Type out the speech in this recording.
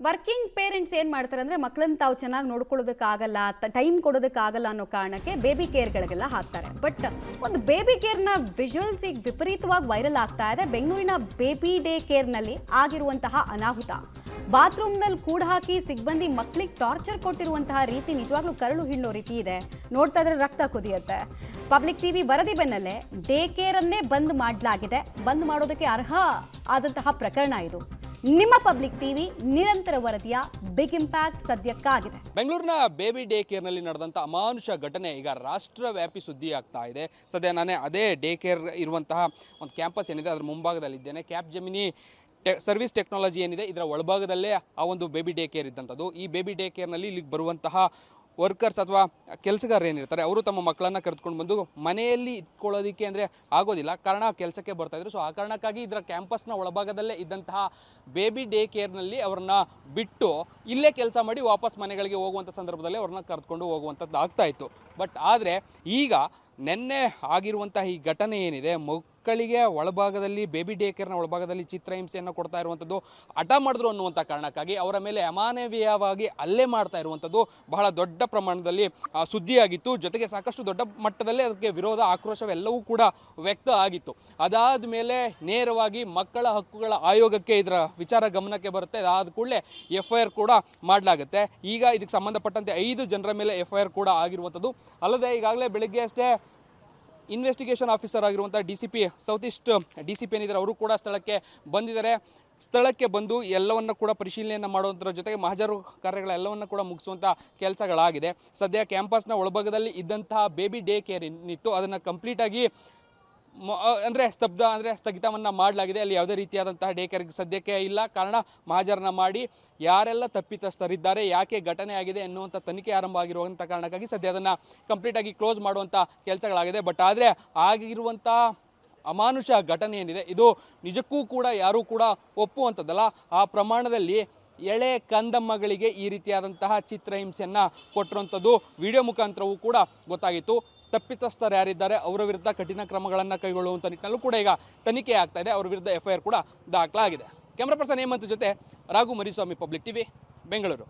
Working parents ಏನು ಮಾಡ್ತಾರೆ ಅಂದರೆ ಮಕ್ಕಳನ್ನ ತಾವು ಚೆನ್ನಾಗಿ ನೋಡ್ಕೊಳ್ಳೋದಕ್ಕಾಗಲ್ಲ, ಟೈಮ್ ಕೊಡೋದಕ್ಕಾಗಲ್ಲ ಅನ್ನೋ ಕಾರಣಕ್ಕೆ ಬೇಬಿ ಕೇರ್ಗಳಿಗೆಲ್ಲ ಹಾಕ್ತಾರೆ. ಬಟ್ ಒಂದು ಬೇಬಿ ಕೇರ್ನ ವಿಜುವಲ್ಸ್ ಈಗ ವಿಪರೀತವಾಗಿ ವೈರಲ್ ಆಗ್ತಾ ಇದೆ. ಬೆಂಗಳೂರಿನ ಬೇಬಿ ಡೇ ಕೇರ್ನಲ್ಲಿ ಆಗಿರುವಂತಹ ಅನಾಹುತ, ಬಾತ್ರೂಮ್ನಲ್ಲಿ ಕೂಡ ಹಾಕಿ ಸಿಬ್ಬಂದಿ ಮಕ್ಕಳಿಗೆ ಟಾರ್ಚರ್ ಕೊಟ್ಟಿರುವಂತಹ ರೀತಿ ನಿಜವಾಗ್ಲೂ ಕರಳು ಹಿಂಡೋ ರೀತಿ ಇದೆ. ನೋಡ್ತಾ ಇದ್ರೆ ರಕ್ತ ಕುದಿಯುತ್ತೆ. ಪಬ್ಲಿಕ್ ಟಿವಿ ವರದಿ ಬೆನ್ನಲ್ಲೇ ಡೇ ಕೇರನ್ನೇ ಬಂದ್ ಮಾಡಲಾಗಿದೆ. ಬಂದ್ ಮಾಡೋದಕ್ಕೆ ಅರ್ಹ ಆದಂತಹ ಪ್ರಕರಣ ಇದು. ನಿಮ್ಮ ಪಬ್ಲಿಕ್ ಟಿವಿ ನಿರಂತರ ವರದಿಯ ಬಿಗ್ ಇಂಪ್ಯಾಕ್ಟ್ ಸದ್ಯಕ್ಕಾಗಿದೆ. ಬೆಂಗಳೂರಿನ ಬೇಬಿ ಡೇ ಕೇರ್ನಲ್ಲಿ ನಡೆದಂಥ ಅಮಾನುಷ ಘಟನೆ ಈಗ ರಾಷ್ಟ್ರವ್ಯಾಪಿ ಸುದ್ದಿ ಆಗ್ತಾ ಇದೆ. ಸದ್ಯ ನಾನೇ ಅದೇ ಡೇ ಕೇರ್ ಇರುವಂತಹ ಒಂದು ಕ್ಯಾಂಪಸ್ ಏನಿದೆ ಅದರ ಮುಂಭಾಗದಲ್ಲಿದ್ದೇನೆ. ಕ್ಯಾಪ್ ಜೆಮಿನಿ ಸರ್ವಿಸ್ ಟೆಕ್ನಾಲಜಿ ಏನಿದೆ ಇದರ ಒಳಭಾಗದಲ್ಲೇ ಆ ಒಂದು ಬೇಬಿ ಡೇ ಕೇರ್ ಇದ್ದಂಥದ್ದು. ಈ ಬೇಬಿ ಡೇ ಕೇರ್ನಲ್ಲಿ ಇಲ್ಲಿಗೆ ಬರುವಂತಹ ವರ್ಕರ್ಸ್ ಅಥವಾ ಕೆಲಸಗಾರರು ಏನಿರ್ತಾರೆ ಅವರು ತಮ್ಮ ಮಕ್ಕಳನ್ನು ಕರೆದುಕೊಂಡು ಬಂದು ಮನೆಯಲ್ಲಿ ಇಟ್ಕೊಳ್ಳೋದಕ್ಕೆ ಅಂದರೆ ಆಗೋದಿಲ್ಲ, ಕಾರಣ ಕೆಲಸಕ್ಕೆ ಬರ್ತಾಯಿದ್ರು. ಸೊ ಆ ಕಾರಣಕ್ಕಾಗಿ ಇದರ ಕ್ಯಾಂಪಸ್ನ ಒಳಭಾಗದಲ್ಲೇ ಇದ್ದಂತಹ ಬೇಬಿ ಡೇ ಕೇರ್ನಲ್ಲಿ ಅವ್ರನ್ನ ಬಿಟ್ಟು ಇಲ್ಲೇ ಕೆಲಸ ಮಾಡಿ ವಾಪಸ್ ಮನೆಗಳಿಗೆ ಹೋಗುವಂಥ ಸಂದರ್ಭದಲ್ಲಿ ಅವ್ರನ್ನ ಕರೆದುಕೊಂಡು ಹೋಗುವಂಥದ್ದು ಆಗ್ತಾಯಿತ್ತು. ಬಟ್ ಆದರೆ ಈಗ ನಿನ್ನೆ ಆಗಿರುವಂತಹ ಈ ಘಟನೆ ಏನಿದೆ, ಮಕ್ಕಳಿಗೆ ಒಳಭಾಗದಲ್ಲಿ ಬೇಬಿ ಡೇ ಕೇರ್ನ ಒಳಭಾಗದಲ್ಲಿ ಚಿತ್ರಹಿಂಸೆಯನ್ನು ಕೊಡ್ತಾ ಇರುವಂಥದ್ದು, ಹಠ ಮಾಡಿದ್ರು ಅನ್ನುವಂಥ ಕಾರಣಕ್ಕಾಗಿ ಅವರ ಮೇಲೆ ಅಮಾನವೀಯವಾಗಿ ಹಲ್ಲೆ ಮಾಡ್ತಾ ಇರುವಂಥದ್ದು ಬಹಳ ದೊಡ್ಡ ಪ್ರಮಾಣದಲ್ಲಿ ಸುದ್ದಿಯಾಗಿತ್ತು. ಜೊತೆಗೆ ಸಾಕಷ್ಟು ದೊಡ್ಡ ಮಟ್ಟದಲ್ಲೇ ಅದಕ್ಕೆ ವಿರೋಧ, ಆಕ್ರೋಶವೆಲ್ಲವೂ ಕೂಡ ವ್ಯಕ್ತ ಆಗಿತ್ತು. ಅದಾದ ಮೇಲೆ ನೇರವಾಗಿ ಮಕ್ಕಳ ಹಕ್ಕುಗಳ ಆಯೋಗಕ್ಕೆ ಇದರ ವಿಚಾರ ಗಮನಕ್ಕೆ ಬರುತ್ತೆ. ಅದಾದ ಕೂಡಲೇ FIR ಕೂಡ ಮಾಡಲಾಗುತ್ತೆ. ಈಗ ಇದಕ್ಕೆ ಸಂಬಂಧಪಟ್ಟಂತೆ 5 ಜನರ ಮೇಲೆ FIR ಕೂಡ ಆಗಿರುವಂಥದ್ದು. ಅಲ್ಲದೆ ಈಗಾಗಲೇ ಬೆಳಗ್ಗೆ ಅಷ್ಟೇ ಇನ್ವೆಸ್ಟಿಗೇಷನ್ ಆಫೀಸರ್ ಆಗಿರುವಂಥ DCP ಸೌತ್ ಈಸ್ಟ್ DCP ಏನಿದ್ದಾರೆ ಅವರು ಕೂಡ ಸ್ಥಳಕ್ಕೆ ಬಂದಿದ್ದಾರೆ. ಸ್ಥಳಕ್ಕೆ ಬಂದು ಎಲ್ಲವನ್ನು ಕೂಡ ಪರಿಶೀಲನೆಯನ್ನು ಮಾಡುವಂಥರ ಜೊತೆಗೆ ಮಹಜರು ಕಾರ್ಯಗಳೆಲ್ಲವನ್ನು ಕೂಡ ಮುಗಿಸುವಂಥ ಕೆಲಸಗಳಾಗಿದೆ. ಸದ್ಯ ಕ್ಯಾಂಪಸ್ನ ಒಳಭಾಗದಲ್ಲಿ ಇದ್ದಂತಹ ಬೇಬಿ ಡೇ ಕೇರ್ ಏನಿತ್ತು ಅದನ್ನು ಕಂಪ್ಲೀಟಾಗಿ ಸ್ಥಗಿತವನ್ನು ಮಾಡಲಾಗಿದೆ. ಅಲ್ಲಿ ಯಾವುದೇ ರೀತಿಯಾದಂತಹ ಡೇ ಕೇರ್ ಸದ್ಯಕ್ಕೆ ಇಲ್ಲ. ಕಾರಣ ಮಹಜರನ್ನ ಮಾಡಿ ಯಾರೆಲ್ಲ ತಪ್ಪಿತಸ್ಥರಿದ್ದಾರೆ, ಯಾಕೆ ಘಟನೆ ಆಗಿದೆ ಎನ್ನುವಂಥ ತನಿಖೆ ಆರಂಭ ಆಗಿರುವಂಥ ಕಾರಣಕ್ಕಾಗಿ ಸದ್ಯ ಅದನ್ನು ಕಂಪ್ಲೀಟಾಗಿ ಕ್ಲೋಸ್ ಮಾಡುವಂಥ ಕೆಲಸಗಳಾಗಿದೆ. ಬಟ್ ಆದರೆ ಆಗಿರುವಂಥ ಅಮಾನುಷ ಘಟನೆ ಏನಿದೆ ಇದು ನಿಜಕ್ಕೂ ಕೂಡ ಯಾರೂ ಕೂಡ ಒಪ್ಪುವಂಥದ್ದಲ್ಲ. ಆ ಪ್ರಮಾಣದಲ್ಲಿ ಎಳೆ ಕಂದಮ್ಮಗಳಿಗೆ ಈ ರೀತಿಯಾದಂತಹ ಚಿತ್ರಹಿಂಸೆಯನ್ನು ಕೊಟ್ಟಿರುವಂಥದ್ದು ವಿಡಿಯೋ ಮುಖಾಂತರವೂ ಕೂಡ ಗೊತ್ತಾಗಿತ್ತು. ತಪ್ಪಿತಸ್ಥರು ಯಾರಿದ್ದಾರೆ ಅವರ ವಿರುದ್ಧ ಕಠಿಣ ಕ್ರಮಗಳನ್ನು ಕೈಗೊಳ್ಳುವಂಥ ನಿಟ್ಟಿನಲ್ಲೂ ಕೂಡ ಈಗ ತನಿಖೆ ಆಗ್ತಾ ಇದೆ. ಅವರ ವಿರುದ್ಧ FIR ಕೂಡ ದಾಖಲಾಗಿದೆ. ಕ್ಯಾಮ್ರಾ ಪರ್ಸನ್ ಹೇಮಂತ್ ಜೊತೆ ರಾಘು ಮರಿಸ್ವಾಮಿ, ಪಬ್ಲಿಕ್ ಟಿವಿ, ಬೆಂಗಳೂರು.